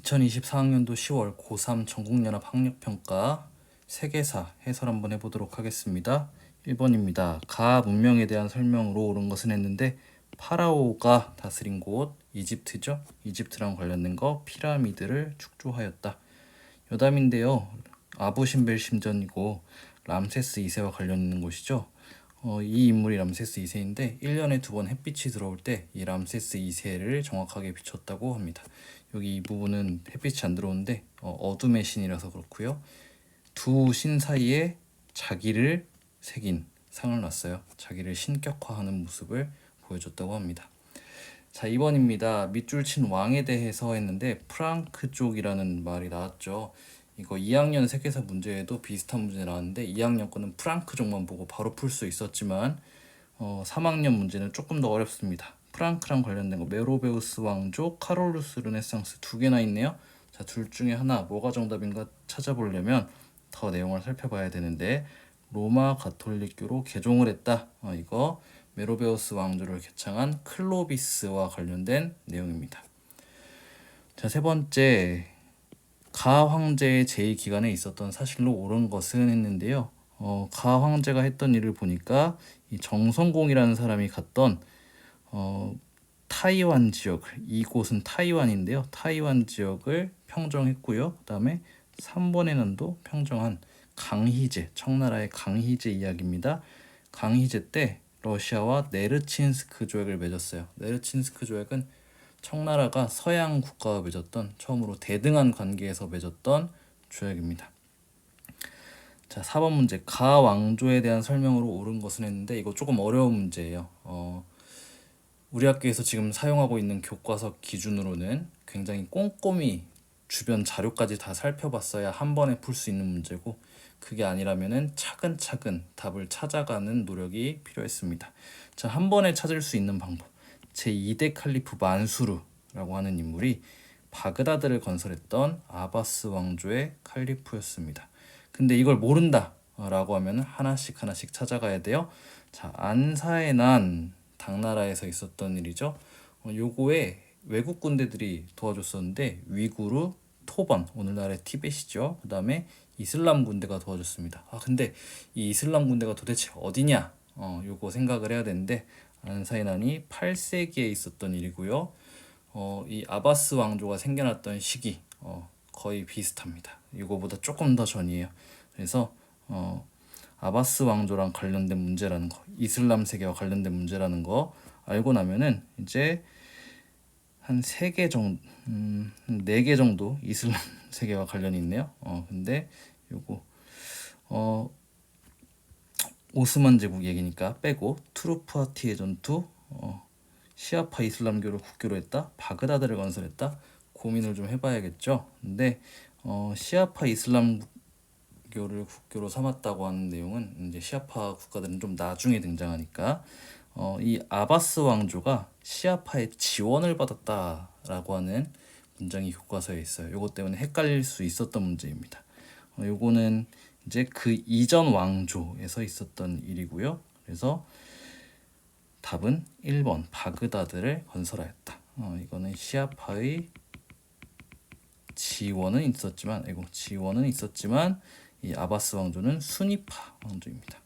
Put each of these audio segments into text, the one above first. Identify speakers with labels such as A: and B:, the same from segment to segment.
A: 2024학년도 10월 고3 전국연합 학력평가 세계사 해설 한번 해보도록 하겠습니다. 1번입니다. 가 문명에 대한 설명으로 옳은 것은 했는데 파라오가 다스린 곳 이집트죠. 이집트랑 관련된 거 피라미드를 축조하였다. 여담인데요. 아부신벨 신전이고 람세스 2세와 관련 있는 곳이죠. 이 인물이 람세스 2세인데 1년에 2번 햇빛이 들어올 때 이 람세스 2세를 정확하게 비췄다고 합니다. 여기 이 부분은 햇빛이 안 들어오는데 어둠의 신이라서 그렇고요. 두 신 사이에 자기를 새긴 상을 놨어요. 자기를 신격화하는 모습을 보여줬다고 합니다. 자, 2번입니다. 밑줄 친 왕에 대해서 했는데 프랑크족이라는 말이 나왔죠. 이거 2학년 세계사 문제에도 비슷한 문제 나왔는데 2학년 거는 프랑크족만 보고 바로 풀 수 있었지만 3학년 문제는 조금 더 어렵습니다. 프랑크랑 관련된 거 메로베우스 왕족, 카롤루스 르네상스 두 개나 있네요. 자, 둘 중에 하나 뭐가 정답인가 찾아보려면 더 내용을 살펴봐야 되는데 로마 가톨릭교로 개종을 했다. 이거 메로베우스 왕조를 개창한 클로비스와 관련된 내용입니다. 자, 세 번째 가 황제의 재위 기간에 있었던 사실로 옳은 것은 했는데요. 가 황제가 했던 일을 보니까 이 정성공이라는 사람이 갔던 타이완 지역을, 이곳은 타이완인데요. 타이완 지역을 평정했고요. 그 다음에 3번의 난도 평정한 강희제, 청나라의 강희제 이야기입니다. 강희제 때 러시아와 네르친스크 조약을 맺었어요. 네르친스크 조약은 청나라가 서양 국가와 맺었던 처음으로 대등한 관계에서 맺었던 조약입니다. 자, 4번 문제 가 왕조에 대한 설명으로 옳은 것은 했는데 이거 조금 어려운 문제예요. 우리 학교에서 지금 사용하고 있는 교과서 기준으로는 굉장히 꼼꼼히 주변 자료까지 다 살펴봤어야 한 번에 풀 수 있는 문제고 그게 아니라면은 차근차근 답을 찾아가는 노력이 필요했습니다. 자, 한 번에 찾을 수 있는 방법. 제2대 칼리프 만수르라고 하는 인물이 바그다드를 건설했던 아바스 왕조의 칼리프였습니다. 근데 이걸 모른다 라고 하면 하나씩 찾아가야 돼요. 자, 안사에난 당나라에서 있었던 일이죠. 요거에 외국 군대들이 도와줬었는데 위구르, 토번, 오늘날의 티벳이죠. 그 다음에 이슬람 군대가 도와줬습니다. 근데 이 이슬람 군대가 도대체 어디냐? 요거 생각을 해야 되는데 안사이난이 8세기에 있었던 일이고요. 이 아바스 왕조가 생겨났던 시기 거의 비슷합니다. 이거보다 조금 더 전이에요. 그래서 아바스 왕조랑 관련된 문제라는 거, 이슬람 세계와 관련된 문제라는 거 알고 나면은 이제 한 3개 정도, 4개 정도 이슬람 세계와 관련이 있네요. 근데 요거 오스만 제국 얘기니까 빼고 투르프아티의 전투, 시아파 이슬람교를 국교로 했다, 바그다드를 건설했다. 고민을 좀 해봐야겠죠. 근데 시아파 이슬람교를 국교로 삼았다고 하는 내용은 이제 시아파 국가들은 좀 나중에 등장하니까 이 아바스 왕조가 시아파의 지원을 받았다라고 하는 문장이 교과서에 있어요. 요것 때문에 헷갈릴 수 있었던 문제입니다. 요거는 이제 그 이전 왕조에서 있었던 일이고요. 그래서 답은 1번 바그다드를 건설하였다. 이거는 시아파의 지원은 있었지만 이 아바스 왕조는 수니파 왕조입니다.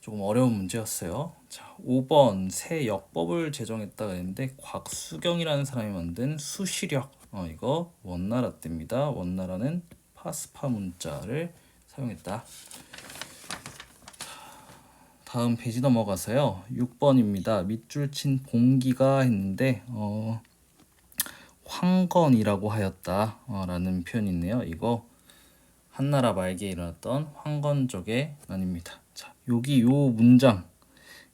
A: 조금 어려운 문제였어요. 자, 5번 새 역법을 제정했다 그랬는데 곽수경이라는 사람이 만든 수시력, 이거 원나라 때입니다. 원나라는 파스파 문자를 사용했다. 다음 페이지 넘어가서요. 6번입니다. 밑줄 친 봉기가 했는데 황건이라고 하였다 라는 표현이 있네요. 이거 한나라 말기에 일어났던 황건적의 난입니다. 자, 여기 요 문장,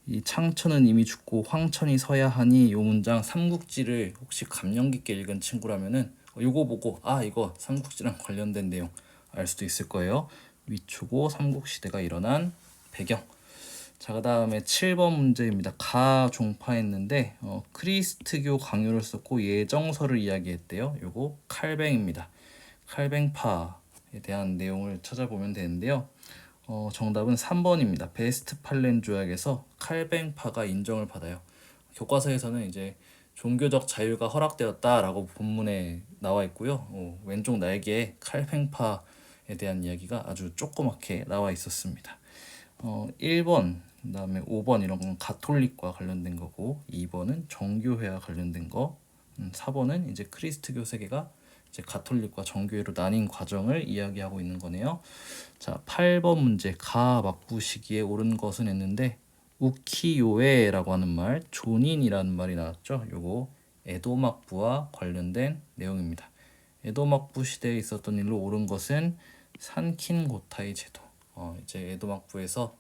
A: 이 창천은 이미 죽고 황천이 서야 하니 요 문장 삼국지를 혹시 감명 깊게 읽은 친구라면은 요거 보고 이거 삼국지랑 관련된 내용 알 수도 있을 거예요. 위초고 삼국시대가 일어난 배경. 자, 그 다음에 7번 문제입니다. 가 종파했는데 크리스트교 강요를 썼고 예정서를 이야기했대요. 요거 칼뱅입니다. 칼뱅파에 대한 내용을 찾아보면 되는데요. 정답은 3번입니다. 베스트팔렌 조약에서 칼뱅파가 인정을 받아요. 교과서에서는 이제 종교적 자유가 허락되었다라고 본문에 나와 있고요. 왼쪽 날개에 칼팽파에 대한 이야기가 아주 조그맣게 나와 있었습니다. 1번, 그다음에 5번 이런 건 가톨릭과 관련된 거고 2번은 정교회와 관련된 거, 4번은 이제 크리스트교 세계가 이제 가톨릭과 정교회로 나뉜 과정을 이야기하고 있는 거네요. 자, 8번 문제 가 막부 시기에 옳은 것은 했는데 우키요에라고 하는 말, 존인이라는 말이 나왔죠. 요거 에도 막부와 관련된 내용입니다. 에도 막부 시대에 있었던 일로 옳은 것은 산킨 고타이 제도. 이제 에도 막부에서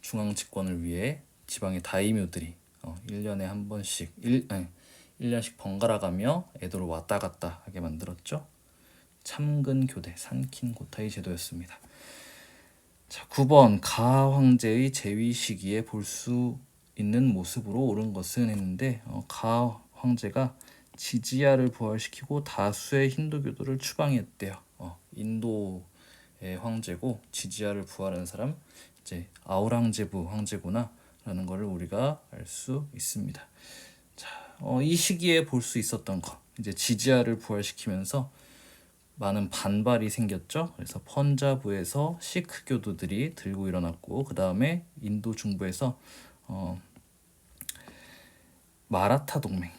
A: 중앙 집권을 위해 지방의 다이묘들이 1년에 한 번씩 1년씩 번갈아 가며 에도로 왔다 갔다 하게 만들었죠. 참근 교대 산킨 고타이 제도였습니다. 자, 9번 가 황제의 재위 시기에 볼 수 있는 모습으로 옳은 것은 했는데 가 황제가 지지야를 부활시키고 다수의 힌두교도를 추방했대요. 인도의 황제고 지지야를 부활한 사람 이제 아우랑제부 황제구나라는 것을 우리가 알 수 있습니다. 자, 이 시기에 볼 수 있었던 거 이제 지지야를 부활시키면서 많은 반발이 생겼죠. 그래서 펀자브에서 시크 교도들이 들고 일어났고 그 다음에 인도 중부에서 마라타 동맹,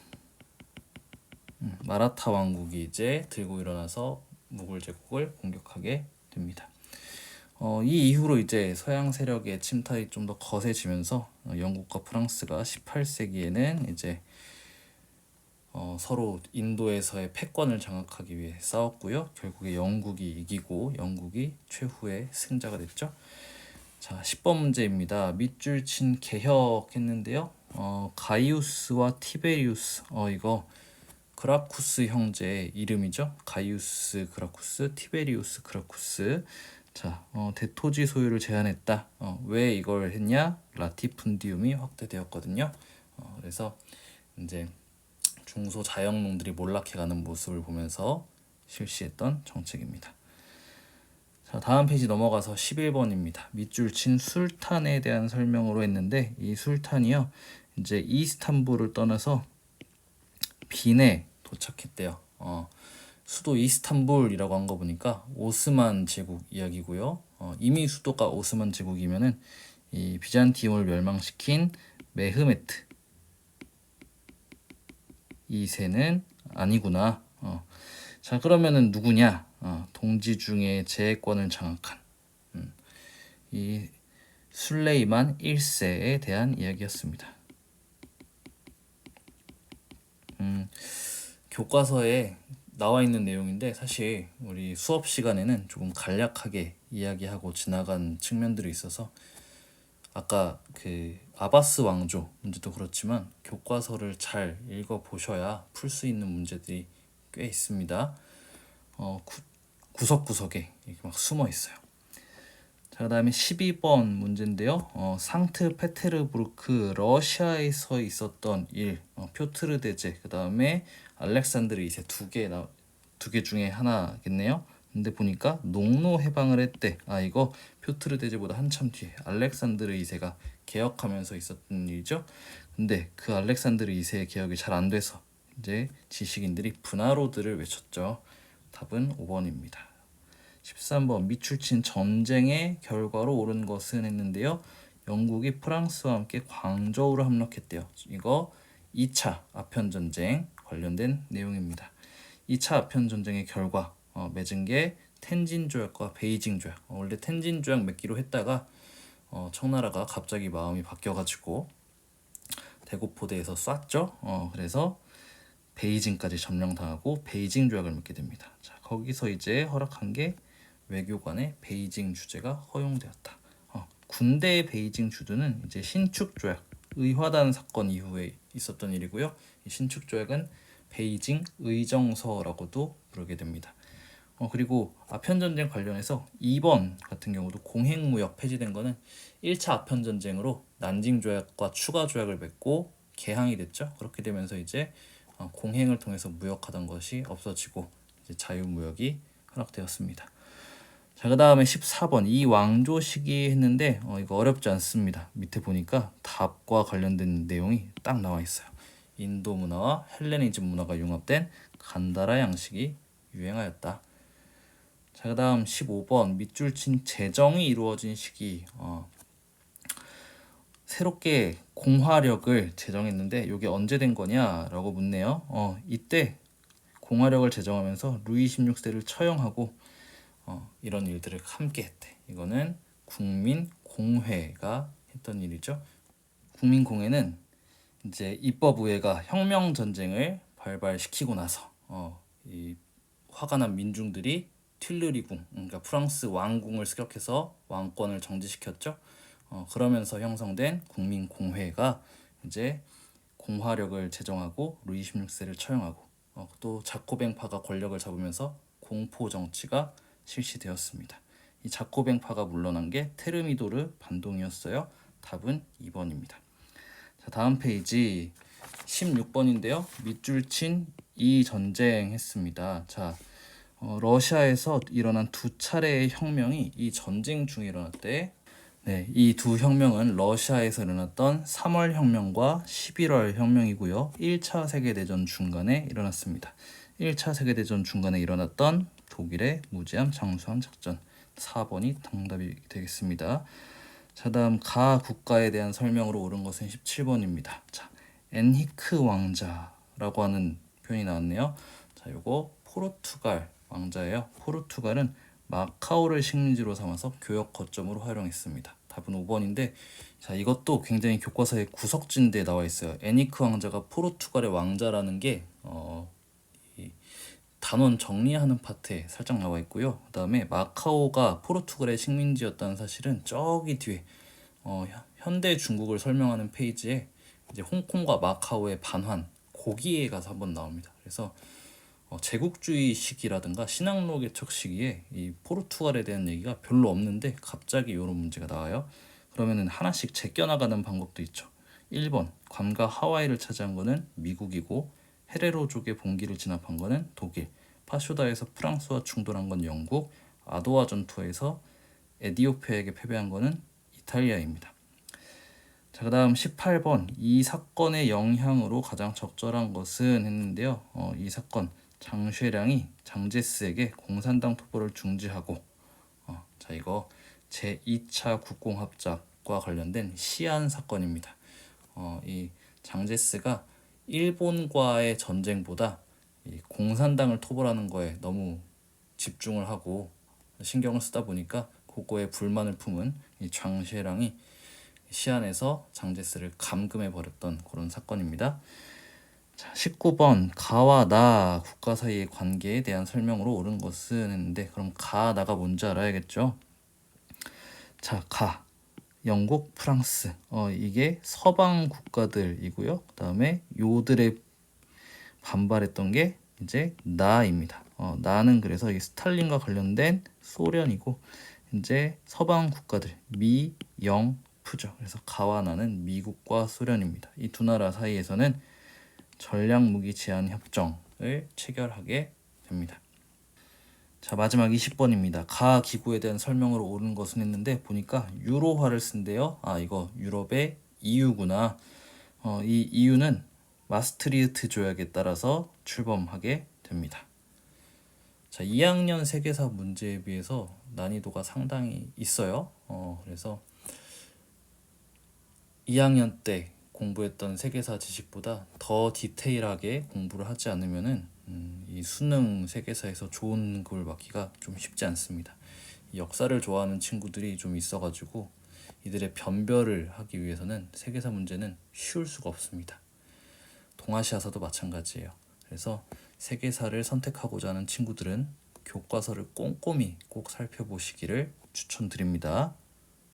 A: 마라타 왕국이 이제 들고 일어나서 무굴 제국을 공격하게 됩니다. 이 이후로 이제 서양 세력의 침탈이 좀 더 거세지면서 영국과 프랑스가 18세기에는 이제 서로 인도에서의 패권을 장악하기 위해 싸웠고요. 결국에 영국이 이기고 영국이 최후의 승자가 됐죠. 자, 10번 문제입니다. 밑줄 친 개혁했는데요. 가이우스와 티베리우스. 이거 그라쿠스 형제의 이름이죠. 가이우스 그라쿠스, 티베리우스 그라쿠스. 자, 대토지 소유를 제한했다. 왜 이걸 했냐? 라티푼디움이 확대되었거든요. 그래서 이제 중소자영농들이 몰락해가는 모습을 보면서 실시했던 정책입니다. 자, 다음 페이지 넘어가서 11번입니다. 밑줄 친 술탄에 대한 설명으로 했는데 이 술탄이요 이제 이스탄불을 떠나서 빈에 도착했대요. 수도 이스탄불이라고 한 거 보니까 오스만 제국 이야기고요. 이미 수도가 오스만 제국이면은 이 비잔티움을 멸망시킨 메흐메트 2세는 아니구나. 자, 그러면은 누구냐? 동지 중에 제해권을 장악한 이 술레이만 1세에 대한 이야기였습니다. 교과서에 나와 있는 내용인데 사실 우리 수업 시간에는 조금 간략하게 이야기하고 지나간 측면들이 있어서 아까 그 아바스 왕조 문제도 그렇지만 교과서를 잘 읽어 보셔야 풀 수 있는 문제들이 꽤 있습니다. 구석구석에 이렇게 막 숨어 있어요. 자, 그다음에 12번 문제인데요. 상트페테르부르크 러시아에서 있었던 일, 표트르 대제, 그다음에 알렉산드르 2세 두 개 중에 하나겠네요. 근데 보니까 농노 해방을 했대. 이거 표트르 대제보다 한참 뒤에 알렉산드르 2세가 개혁하면서 있었던 일이죠. 근데 그 알렉산드르 2세의 개혁이 잘 안 돼서 이제 지식인들이 분하로드를 외쳤죠. 답은 5번입니다. 13번 밑줄 친 전쟁의 결과로 옳은 것은 했는데요. 영국이 프랑스와 함께 광저우를 함락했대요. 이거 2차 아편전쟁 관련된 내용입니다. 2차 아편전쟁의 결과 맺은 게 텐진 조약과 베이징 조약. 원래 텐진 조약 맺기로 했다가 청나라가 갑자기 마음이 바뀌어가지고 대고포대에서 쐈죠. 그래서 베이징까지 점령당하고 베이징 조약을 맺게 됩니다. 자, 거기서 이제 허락한 게 외교관의 베이징 주재가 허용되었다. 군대의 베이징 주둔은 이제 신축 조약, 의화단 사건 이후에 있었던 일이고요. 이 신축 조약은 베이징 의정서라고도 부르게 됩니다. 그리고 아편전쟁 관련해서 2번 같은 경우도 공행무역 폐지된 거는 1차 아편전쟁으로 난징 조약과 추가 조약을 맺고 개항이 됐죠. 그렇게 되면서 이제 공행을 통해서 무역하던 것이 없어지고 이제 자유무역이 허락되었습니다. 자, 그 다음에 14번 이 왕조 시기 했는데 이거 어렵지 않습니다. 밑에 보니까 답과 관련된 내용이 딱 나와 있어요. 인도 문화와 헬레니즘 문화가 융합된 간다라 양식이 유행하였다. 자, 그다음 15번 밑줄 친 제정이 이루어진 시기. 새롭게 공화력을 제정했는데 이게 언제 된 거냐라고 묻네요. 이때 공화력을 제정하면서 루이 16세를 처형하고 이런 일들을 함께 했대. 이거는 국민공회가 했던 일이죠. 국민공회는 이제 입법의회가 혁명 전쟁을 발발시키고 나서 이 화가 난 민중들이 튠르리궁, 그러니까 프랑스 왕궁을 습격해서 왕권을 정지시켰죠. 그러면서 형성된 국민공회가 이제 공화력을 제정하고 루이 16세를 처형하고 또 자코뱅파가 권력을 잡으면서 공포 정치가 실시되었습니다. 이 자코뱅파가 물러난 게 테르미도르 반동이었어요. 답은 2번입니다. 자, 다음 페이지 16번인데요. 밑줄 친 이 전쟁 했습니다. 자, 러시아에서 일어난 두 차례의 혁명이 이 전쟁 중에 일어났대. 네, 이 두 혁명은 러시아에서 일어났던 3월 혁명과 11월 혁명이고요. 1차 세계대전 중간에 일어났습니다. 1차 세계대전 중간에 일어났던 독일의 무제함 잠수함 작전. 4번이 정답이 되겠습니다. 자, 다음 가 국가에 대한 설명으로 옳은 것은 17번입니다. 자, 엔히크 왕자라고 하는 표현이 나왔네요. 자, 요거 포르투갈 왕자예요. 포르투갈은 마카오를 식민지로 삼아서 교역 거점으로 활용했습니다. 답은 5번인데, 자, 이것도 굉장히 교과서의 구석진대에 나와 있어요. 애니크 왕자가 포르투갈의 왕자라는 게 이 단원 정리하는 파트에 살짝 나와 있고요. 그다음에 마카오가 포르투갈의 식민지였다는 사실은 저기 뒤에 현대 중국을 설명하는 페이지에 이제 홍콩과 마카오의 반환, 거기에 가서 한번 나옵니다. 그래서 제국주의 시기라든가 신앙로 개척 시기에 이 포르투갈에 대한 얘기가 별로 없는데 갑자기 이런 문제가 나와요. 그러면은 하나씩 제껴나가는 방법도 있죠. 1번 괌과 하와이를 차지한 거는 미국이고, 헤레로족의 봉기를 진압한 거는 독일, 파쇼다에서 프랑스와 충돌한 건 영국, 아도와 전투에서 에디오피아에게 패배한 거는 이탈리아입니다. 자, 그 다음 18번 이 사건의 영향으로 가장 적절한 것은 했는데요. 이 사건 장쉐량이 장제스에게 공산당 토벌을 중지하고 자, 이거 제2차 국공합작과 관련된 시안 사건입니다. 이 장제스가 일본과의 전쟁보다 이 공산당을 토벌하는 거에 너무 집중을 하고 신경을 쓰다 보니까 그거에 불만을 품은 이 장쉐량이 시안에서 장제스를 감금해 버렸던 그런 사건입니다. 자, 19번 가와 나 국가 사이의 관계에 대한 설명으로 옳은 것은 했는데, 그럼 가, 나가 뭔지 알아야겠죠. 자, 가 영국, 프랑스 이게 서방 국가들이고요. 그 다음에 요들의 반발했던 게 이제 나입니다. 나는 그래서 이 스탈린과 관련된 소련이고, 이제 서방 국가들 미, 영, 푸죠. 그래서 가와 나는 미국과 소련입니다. 이 두 나라 사이에서는 전략무기 제한 협정을 체결하게 됩니다. 자, 마지막 20번입니다. 가 기구에 대한 설명으로 옳은 것은 했는데 보니까 유로화를 쓴대요. 이거 유럽의 EU구나. 이 EU는 마스트리흐트 조약에 따라서 출범하게 됩니다. 자, 2학년 세계사 문제에 비해서 난이도가 상당히 있어요. 그래서 2학년 때 공부했던 세계사 지식보다 더 디테일하게 공부를 하지 않으면은 이 수능 세계사에서 좋은 걸 받기가 좀 쉽지 않습니다. 역사를 좋아하는 친구들이 좀 있어가지고 이들의 변별을 하기 위해서는 세계사 문제는 쉬울 수가 없습니다. 동아시아사도 마찬가지예요. 그래서 세계사를 선택하고자 하는 친구들은 교과서를 꼼꼼히 꼭 살펴보시기를 추천드립니다.